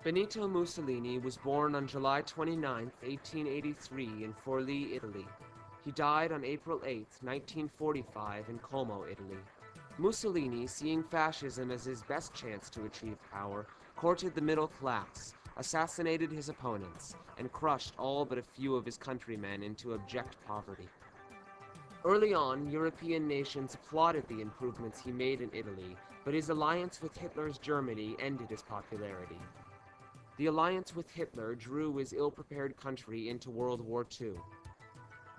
Benito Mussolini was born on July 29, 1883 in Forlì, Italy. He died on April 8, 1945 in Como, Italy. Mussolini, seeing fascism as his best chance to achieve power, courted the middle class, assassinated his opponents, and crushed all but a few of his countrymen into abject poverty. Early on, European nations applauded the improvements he made in Italy, but his alliance with Hitler's Germany ended his popularity. The alliance with Hitler drew his ill-prepared country into World War II.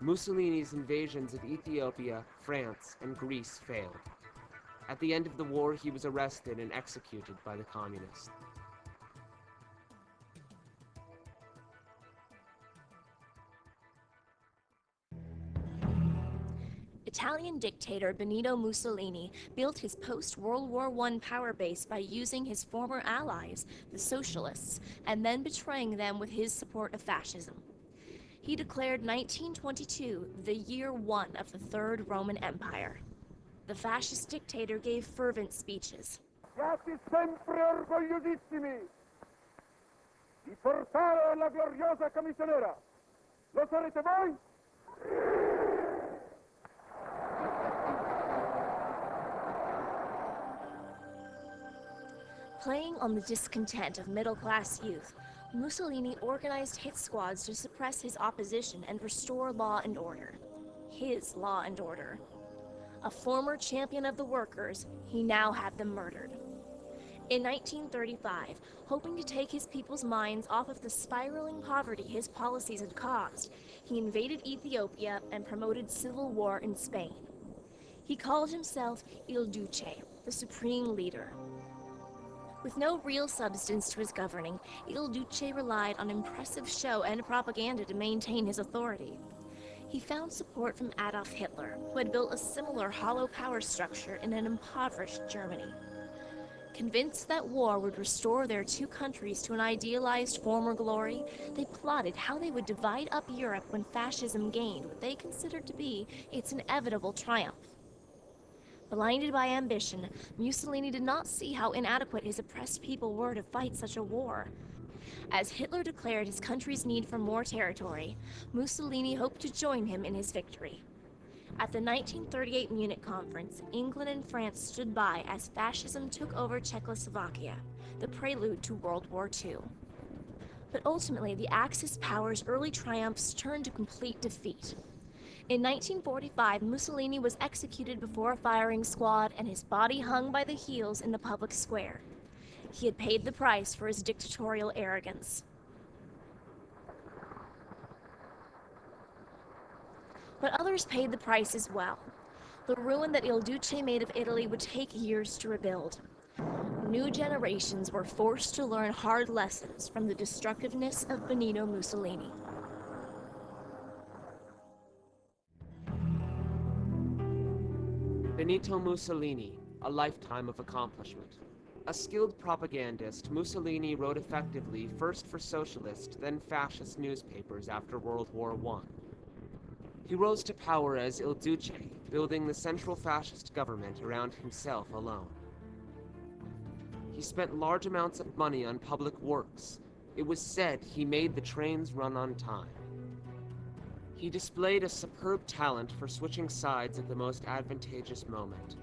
Mussolini's invasions of Ethiopia, France, and Greece failed. At the end of the war, he was arrested and executed by the communists. Italian dictator Benito Mussolini built his post-World War I power base by using his former allies, the Socialists, and then betraying them with his support of fascism. He declared 1922 the year one of the Third Roman Empire. The fascist dictator gave fervent speeches. Siate sempre orgogliosissimi di portare la gloriosa commissionera. Lo sarete voi? Playing on the discontent of middle-class youth, Mussolini organized hit squads to suppress his opposition and restore law and order. His law and order. A former champion of the workers, he now had them murdered. In 1935, hoping to take his people's minds off of the spiraling poverty his policies had caused, he invaded Ethiopia and promoted civil war in Spain. He called himself Il Duce, the supreme leader. With no real substance to his governing, Il Duce relied on impressive show and propaganda to maintain his authority. He found support from Adolf Hitler, who had built a similar hollow power structure in an impoverished Germany. Convinced that war would restore their two countries to an idealized former glory, they plotted how they would divide up Europe when fascism gained what they considered to be its inevitable triumph. Blinded by ambition, Mussolini did not see how inadequate his oppressed people were to fight such a war. As Hitler declared his country's need for more territory, Mussolini hoped to join him in his victory. At the 1938 Munich Conference, England and France stood by as fascism took over Czechoslovakia, the prelude to World War II. But ultimately, the Axis powers' early triumphs turned to complete defeat. In 1945, Mussolini was executed before a firing squad and his body hung by the heels in the public square. He had paid the price for his dictatorial arrogance. But others paid the price as well. The ruin that Il Duce made of Italy would take years to rebuild. New generations were forced to learn hard lessons from the destructiveness of Benito Mussolini. Benito Mussolini, a lifetime of accomplishment. A skilled propagandist, Mussolini wrote effectively first for socialist, then fascist newspapers after World War I. He rose to power as Il Duce, building the central fascist government around himself alone. He spent large amounts of money on public works. It was said he made the trains run on time. He displayed a superb talent for switching sides at the most advantageous moment.